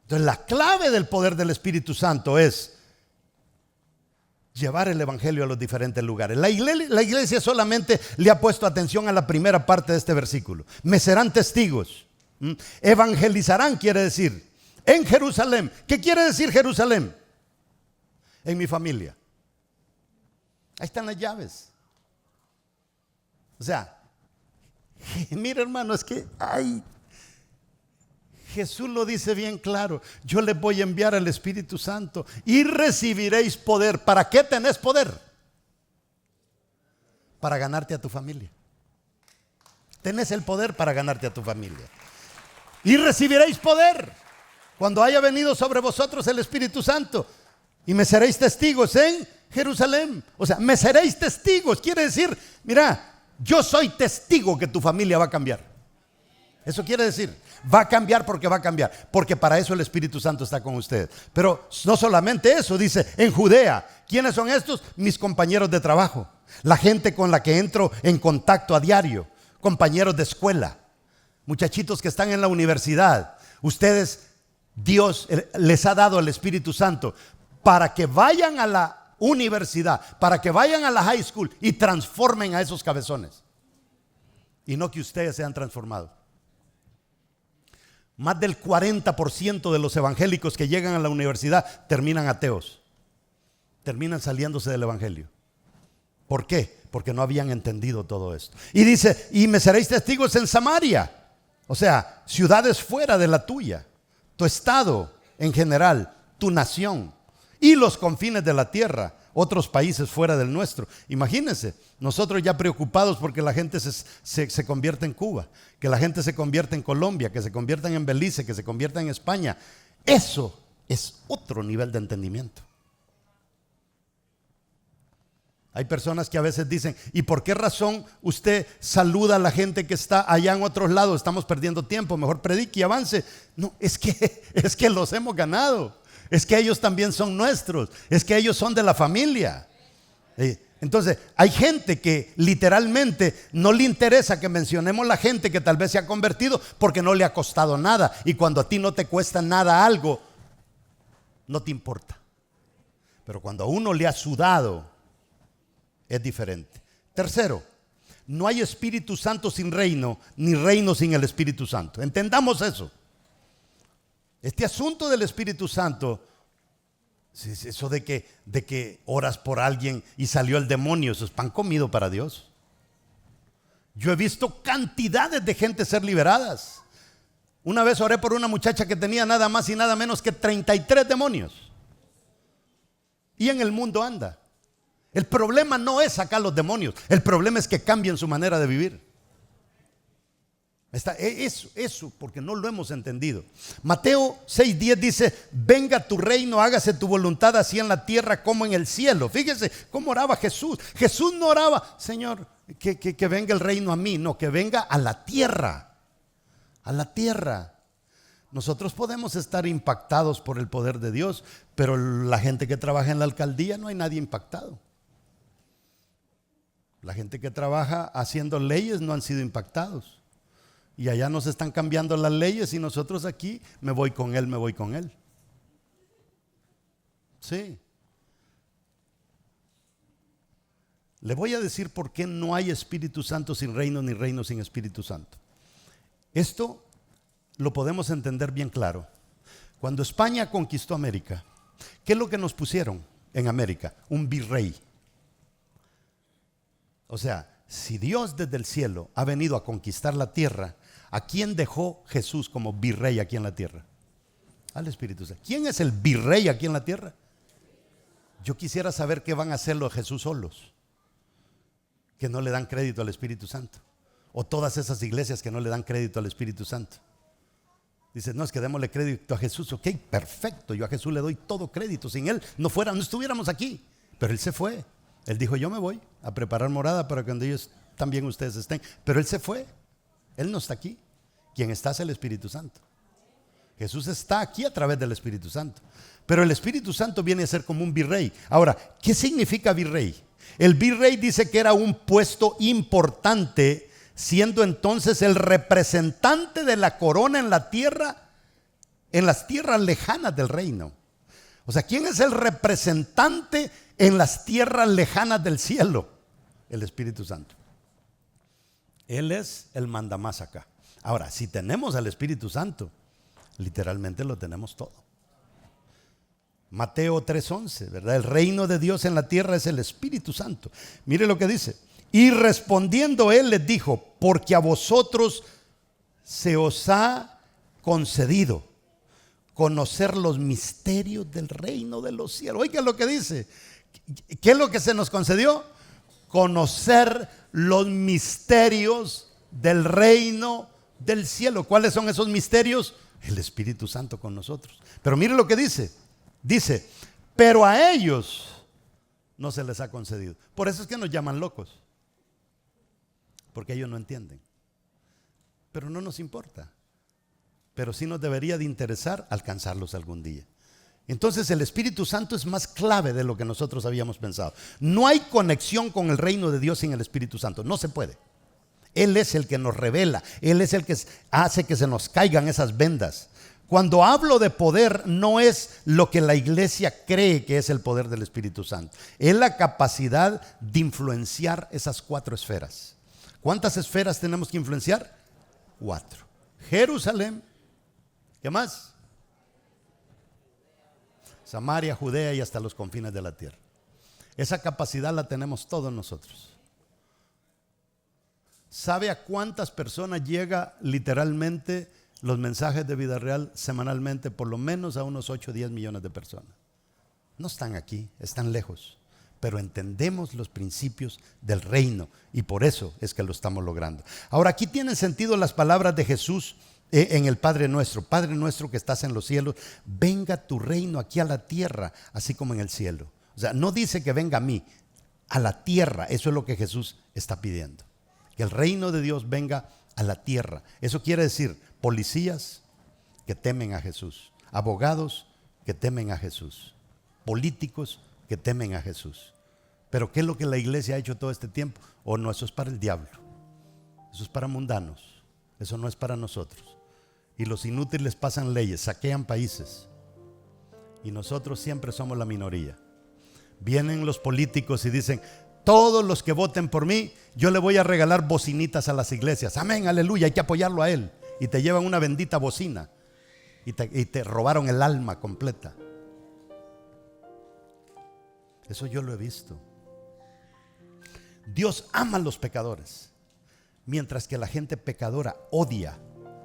Speaker 3: Entonces la clave del poder del Espíritu Santo es llevar el Evangelio a los diferentes lugares. La iglesia solamente le ha puesto atención a la primera parte de este versículo. Me serán testigos. Evangelizarán quiere decir en Jerusalén. ¿Qué quiere decir Jerusalén? En mi familia. Ahí están las llaves. O sea, mira hermano, es que Jesús lo dice bien claro. Yo les voy a enviar al Espíritu Santo y recibiréis poder. ¿Para qué tenés poder? Para ganarte a tu familia. Tenés el poder para ganarte a tu familia. Y recibiréis poder cuando haya venido sobre vosotros el Espíritu Santo. Y me seréis testigos en Jerusalén. O sea, me seréis testigos. Quiere decir, mira, yo soy testigo que tu familia va a cambiar. Eso quiere decir, va a cambiar porque va a cambiar. Porque para eso el Espíritu Santo está con usted. Pero no solamente eso, dice, en Judea. ¿Quiénes son estos? Mis compañeros de trabajo. La gente con la que entro en contacto a diario. Compañeros de escuela. Muchachitos que están en la universidad. Ustedes, Dios les ha dado el Espíritu Santo para que vayan a la universidad, para que vayan a la high school y transformen a esos cabezones. Y no que ustedes sean transformados. Más del 40% de los evangélicos que llegan a la universidad terminan ateos. Terminan saliéndose del evangelio. ¿Por qué? Porque no habían entendido todo esto. Y dice, y me seréis testigos en Samaria. O sea, ciudades fuera de la tuya, tu estado en general, tu nación. Y los confines de la tierra, otros países fuera del nuestro. Imagínense, nosotros ya preocupados porque la gente se convierta en Cuba, que la gente se convierta en Colombia, que se conviertan en Belice, que se convierta en España. Eso es otro nivel de entendimiento. Hay personas que a veces dicen, ¿y por qué razón usted saluda a la gente que está allá en otros lados? Estamos perdiendo tiempo, mejor predique y avance. No, es que los hemos ganado. Es que ellos también son nuestros. Es que ellos son de la familia. Entonces, hay gente que literalmente no le interesa que mencionemos la gente que tal vez se ha convertido porque no le ha costado nada. Y cuando a ti no te cuesta nada algo, no te importa. Pero cuando a uno le ha sudado, es diferente. Tercero, no hay Espíritu Santo sin reino, ni reino sin el Espíritu Santo. Entendamos eso. Este asunto del Espíritu Santo, eso de que oras por alguien y salió el demonio, eso es pan comido para Dios. Yo he visto cantidades de gente ser liberadas. Una vez oré por una muchacha que tenía nada más y nada menos que 33 demonios. Y en el mundo anda. El problema no es sacar los demonios, el problema es que cambien su manera de vivir. Eso, porque no lo hemos entendido. Mateo 6:10 dice: venga tu reino, hágase tu voluntad, así en la tierra como en el cielo. Fíjese cómo oraba Jesús. Jesús no oraba, Señor, que venga el reino a mí, no, que venga a la tierra. A la tierra. Nosotros podemos estar impactados por el poder de Dios, pero la gente que trabaja en la alcaldía no hay nadie impactado. La gente que trabaja haciendo leyes no han sido impactados. Y allá nos están cambiando las leyes y nosotros aquí me voy con él. Sí. Le voy a decir por qué no hay Espíritu Santo sin reino, ni reino sin Espíritu Santo. Esto lo podemos entender bien claro. Cuando España conquistó América, ¿qué es lo que nos pusieron en América? Un virrey. O sea, si Dios desde el cielo ha venido a conquistar la tierra, ¿a quién dejó Jesús como virrey aquí en la tierra? Al Espíritu Santo. ¿Quién es el virrey aquí en la tierra? Yo quisiera saber qué van a hacer los Jesús solos, que no le dan crédito al Espíritu Santo, o todas esas iglesias que no le dan crédito al Espíritu Santo. Dicen, no, es que démosle crédito a Jesús. Ok, perfecto, yo a Jesús le doy todo crédito. Sin Él no estuviéramos aquí. Pero Él se fue. Él dijo, yo me voy a preparar morada para que cuando ellos también ustedes estén. Pero Él se fue. Él no está aquí. Quien está es el Espíritu Santo. Jesús está aquí a través del Espíritu Santo. Pero el Espíritu Santo viene a ser como un virrey. Ahora, ¿qué significa virrey? El virrey dice que era un puesto importante, siendo entonces el representante de la corona en la tierra, en las tierras lejanas del reino. O sea, ¿quién es el representante en las tierras lejanas del cielo? El Espíritu Santo. Él es el mandamás acá. Ahora, si tenemos al Espíritu Santo, literalmente lo tenemos todo. Mateo 3:11, ¿verdad? El reino de Dios en la tierra es el Espíritu Santo. Mire lo que dice. Y respondiendo él les dijo, porque a vosotros se os ha concedido conocer los misterios del reino de los cielos. Oiga lo que dice. ¿Qué es lo que se nos concedió? Conocer los misterios del reino del cielo. ¿Cuáles son esos misterios? El Espíritu Santo con nosotros. Pero mire lo que dice. Dice, pero a ellos no se les ha concedido. Por eso es que nos llaman locos. Porque ellos no entienden. Pero no nos importa. Pero sí nos debería de interesar alcanzarlos algún día. Entonces el Espíritu Santo es más clave de lo que nosotros habíamos pensado. No hay conexión con el reino de Dios sin el Espíritu Santo. No se puede. Él es el que nos revela. Él es el que hace que se nos caigan esas vendas. Cuando hablo de poder, no es lo que la iglesia cree que es el poder del Espíritu Santo. Es la capacidad de influenciar esas 4 esferas. ¿Cuántas esferas tenemos que influenciar? 4. Jerusalén. ¿Qué más? Samaria, Judea y hasta los confines de la tierra. Esa capacidad la tenemos todos nosotros. ¿Sabe a cuántas personas llega literalmente los mensajes de vida real semanalmente? Por lo menos a unos 8 o 10 millones de personas. No están aquí, están lejos. Pero entendemos los principios del reino y por eso es que lo estamos logrando. Ahora, aquí tienen sentido las palabras de Jesús en el Padre Nuestro. Padre nuestro que estás en los cielos, venga tu reino aquí a la tierra, así como en el cielo. O sea, no dice que venga a mí, a la tierra. Eso es lo que Jesús está pidiendo. Que el reino de Dios venga a la tierra. Eso quiere decir policías que temen a Jesús, abogados que temen a Jesús, políticos que temen a Jesús. Pero ¿qué es lo que la iglesia ha hecho todo este tiempo? Oh, no, eso es para el diablo. Eso es para mundanos. Eso no es para nosotros. Y los inútiles pasan leyes, saquean países. Y nosotros siempre somos la minoría. Vienen los políticos y dicen, todos los que voten por mí, yo le voy a regalar bocinitas a las iglesias. Amén, aleluya, hay que apoyarlo a él. Y te llevan una bendita bocina. y te robaron el alma completa. Eso yo lo he visto. Dios ama a los pecadores, mientras que la gente pecadora odia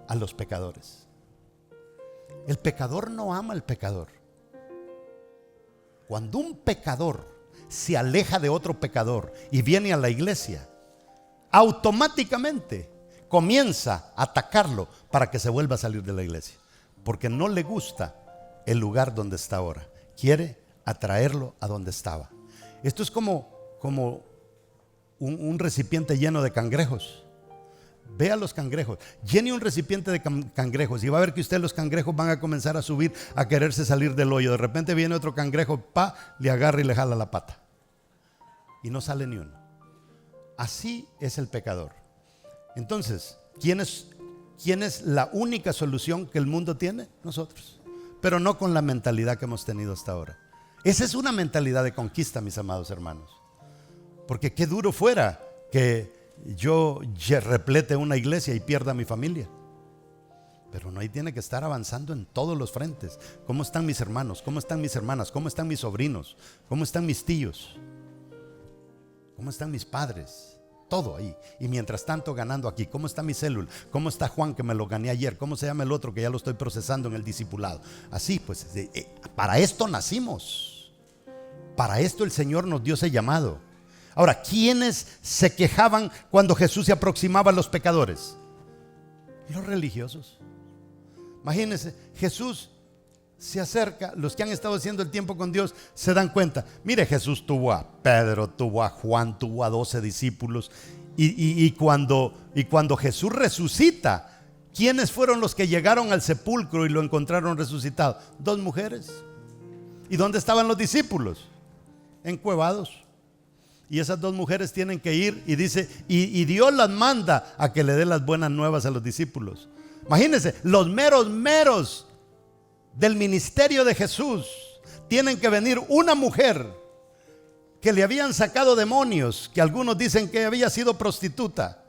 Speaker 3: a los pecadores. El pecador no ama al pecador. Cuando un pecador se aleja de otro pecador y viene a la iglesia, automáticamente comienza a atacarlo para que se vuelva a salir de la iglesia, porque no le gusta el lugar donde está ahora. Quiere atraerlo a donde estaba. Esto es como un recipiente lleno de cangrejos. Vea los cangrejos, llene un recipiente de cangrejos y va a ver que usted, los cangrejos van a comenzar a subir, a quererse salir del hoyo. De repente viene otro cangrejo, le agarra y le jala la pata y no sale ni uno. Así es el pecador. Entonces, ¿quién es la única solución que el mundo tiene? Nosotros, pero no con la mentalidad que hemos tenido hasta ahora. Esa es una mentalidad de conquista, mis amados hermanos, porque qué duro fuera que yo replete una iglesia y pierda a mi familia. Pero no, ahí tiene que estar avanzando en todos los frentes. ¿Cómo están mis hermanos? ¿Cómo están mis hermanas? ¿Cómo están mis sobrinos? ¿Cómo están mis tíos? ¿Cómo están mis padres? Todo ahí. Y mientras tanto ganando aquí. ¿Cómo está mi célula? ¿Cómo está Juan, que me lo gané ayer? ¿Cómo se llama el otro, que ya lo estoy procesando en el discipulado? Así pues, para esto nacimos. Para esto el Señor nos dio ese llamado. Ahora, ¿quiénes se quejaban cuando Jesús se aproximaba a los pecadores? Los religiosos. Imagínense, Jesús se acerca, los que han estado haciendo el tiempo con Dios se dan cuenta. Mire, Jesús tuvo a Pedro, tuvo a Juan, tuvo a 12 discípulos. Y cuando Jesús resucita, ¿quiénes fueron los que llegaron al sepulcro y lo encontraron resucitado? 2 mujeres. ¿Y dónde estaban los discípulos? Encuevados. Y esas 2 mujeres tienen que ir y dice, y Dios las manda a que le dé las buenas nuevas a los discípulos. Imagínense, los meros del ministerio de Jesús, tienen que venir una mujer que le habían sacado demonios, que algunos dicen que había sido prostituta.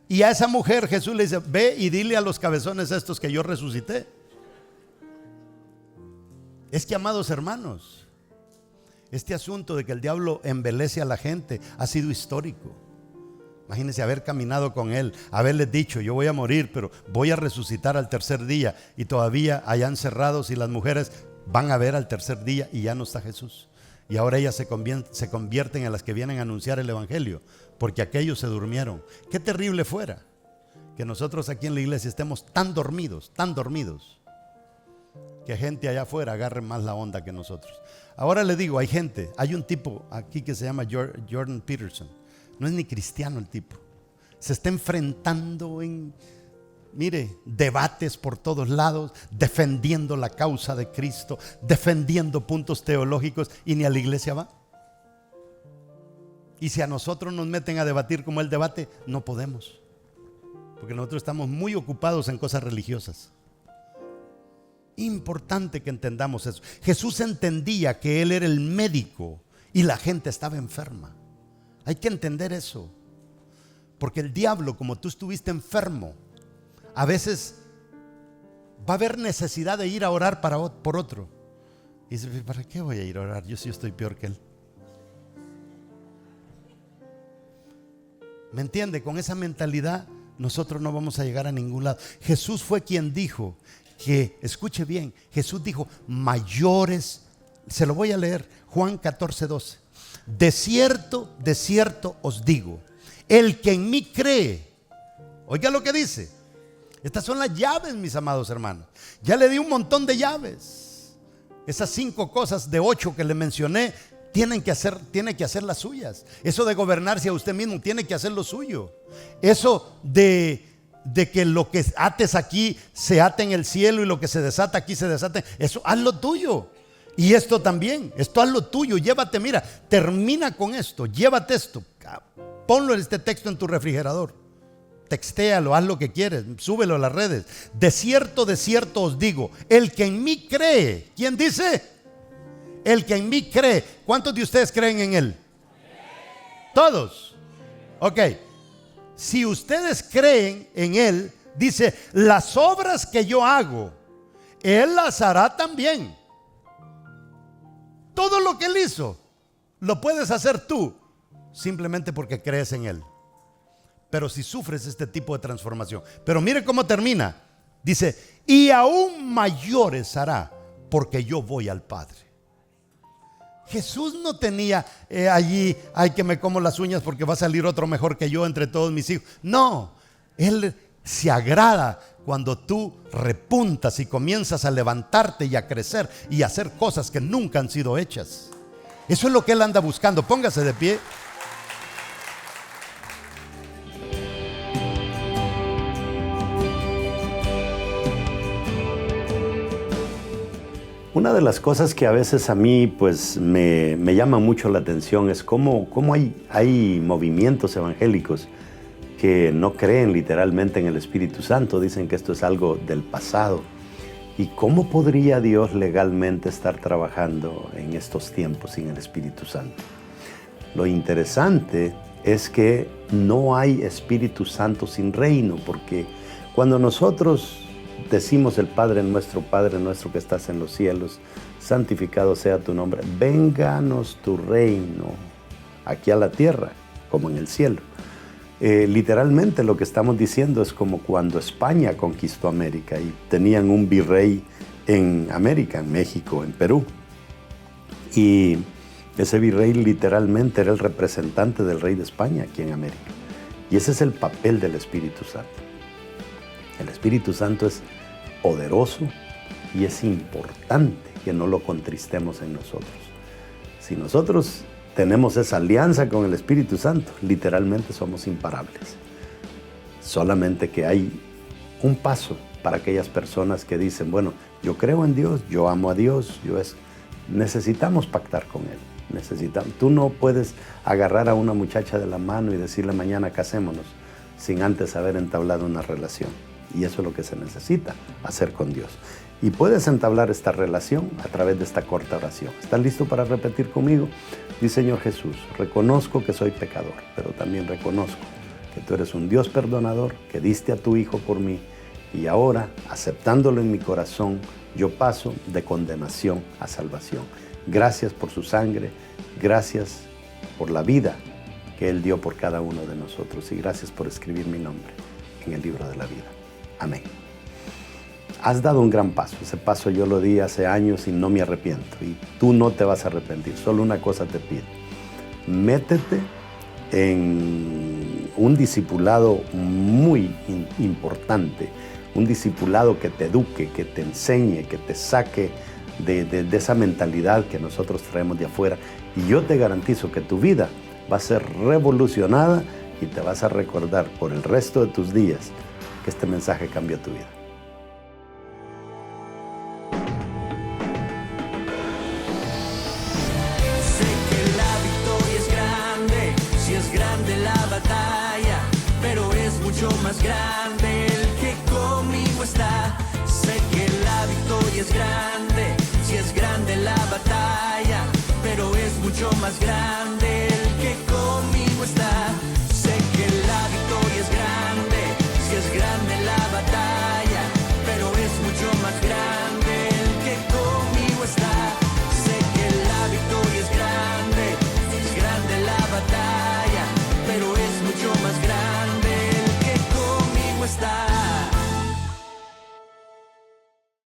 Speaker 3: Y a esa mujer Jesús le dice, ve y dile a los cabezones estos que yo resucité. Es que, amados hermanos, este asunto de que el diablo embelece a la gente ha sido histórico. Imagínense haber caminado con él, haberles dicho, yo voy a morir, pero voy a resucitar al tercer día, y todavía allá encerrados, y las mujeres van a ver al tercer día y ya no está Jesús. Y ahora ellas se convierten en las que vienen a anunciar el evangelio, porque aquellos se durmieron. Qué terrible fuera que nosotros aquí en la iglesia estemos tan dormidos, que gente allá afuera agarre más la onda que nosotros. Ahora le digo, hay un tipo aquí que se llama Jordan Peterson. No es ni cristiano el tipo. Se está enfrentando en, debates por todos lados, defendiendo la causa de Cristo, defendiendo puntos teológicos, y ni a la iglesia va. Y si a nosotros nos meten a debatir como él debate, no podemos, porque nosotros estamos muy ocupados en cosas religiosas. Importante que entendamos eso. Jesús entendía que él era el médico y la gente estaba enferma. Hay que entender eso, porque el diablo, como tú estuviste enfermo, a veces va a haber necesidad de ir a orar por otro. Y dice, ¿para qué voy a ir a orar? Yo sí estoy peor que él. ¿Me entiende? Con esa mentalidad nosotros no vamos a llegar a ningún lado. Jesús fue quien dijo que, escuche bien, Jesús dijo, mayores, se lo voy a leer, Juan 14:12. De cierto os digo, el que en mí cree, oiga lo que dice. Estas son las llaves, mis amados hermanos. Ya le di un montón de llaves. Esas 5 cosas de 8 que le mencioné, tiene que hacer las suyas. Eso de gobernarse a usted mismo, tiene que hacer lo suyo. Eso de que lo que ates aquí se ate en el cielo, y lo que se desata aquí se desate, eso haz lo tuyo. Y esto también, esto haz lo tuyo, llévate, mira, termina con esto, llévate esto, ponlo en este texto en tu refrigerador, textéalo, haz lo que quieres, súbelo a las redes. De cierto os digo, el que en mí cree, ¿quién dice? El que en mí cree. ¿Cuántos de ustedes creen en él? Todos. Ok, si ustedes creen en él, dice, las obras que yo hago, Él las hará también. Todo lo que Él hizo, lo puedes hacer tú, simplemente porque crees en Él. Pero si sufres este tipo de transformación. Pero mire cómo termina. Dice, y aún mayores hará, porque yo voy al Padre. Jesús no tenía allí, ay, que me como las uñas porque va a salir otro mejor que yo entre todos mis hijos. No, Él se agrada cuando tú repuntas y comienzas a levantarte y a crecer y a hacer cosas que nunca han sido hechas. Eso es lo que Él anda buscando. Póngase de pie.
Speaker 2: Una de las cosas que a veces a mí pues me llama mucho la atención es cómo hay movimientos evangélicos que no creen literalmente en el Espíritu Santo, dicen que esto es algo del pasado. ¿Y cómo podría Dios legalmente estar trabajando en estos tiempos sin el Espíritu Santo? Lo interesante es que no hay Espíritu Santo sin reino, porque cuando nosotros decimos el Padre nuestro que estás en los cielos, santificado sea tu nombre, vénganos tu reino aquí a la tierra como en el cielo. Literalmente lo que estamos diciendo es como cuando España conquistó América y tenían un virrey en América, en México, en Perú. Y ese virrey literalmente era el representante del rey de España aquí en América. Y ese es el papel del Espíritu Santo. El Espíritu Santo es poderoso y es importante que no lo contristemos en nosotros. Si nosotros tenemos esa alianza con el Espíritu Santo, literalmente somos imparables. Solamente que hay un paso para aquellas personas que dicen, bueno, yo creo en Dios, yo amo a Dios, necesitamos pactar con Él. Tú no puedes agarrar a una muchacha de la mano y decirle mañana casémonos sin antes haber entablado una relación. Y eso es lo que se necesita hacer con Dios. Y puedes entablar esta relación a través de esta corta oración. ¿Estás listo para repetir conmigo? Dice, Señor Jesús, reconozco que soy pecador, pero también reconozco que tú eres un Dios perdonador, que diste a tu Hijo por mí. Y ahora, aceptándolo en mi corazón, yo paso de condenación a salvación. Gracias por su sangre, gracias por la vida que Él dio por cada uno de nosotros. Y gracias por escribir mi nombre en el libro de la vida. Amén. Has dado un gran paso. Ese paso yo lo di hace años y no me arrepiento. Y tú no te vas a arrepentir. Solo una cosa te pido. Métete en un discipulado muy importante. Un discipulado que te eduque, que te enseñe, que te saque de esa mentalidad que nosotros traemos de afuera. Y yo te garantizo que tu vida va a ser revolucionada y te vas a recordar por el resto de tus días que este mensaje cambió tu vida.
Speaker 1: Sé que la victoria es grande, si es grande la batalla, pero es mucho más grande el que conmigo está. Sé que la victoria es grande, si es grande la batalla, pero es mucho más grande el que conmigo está.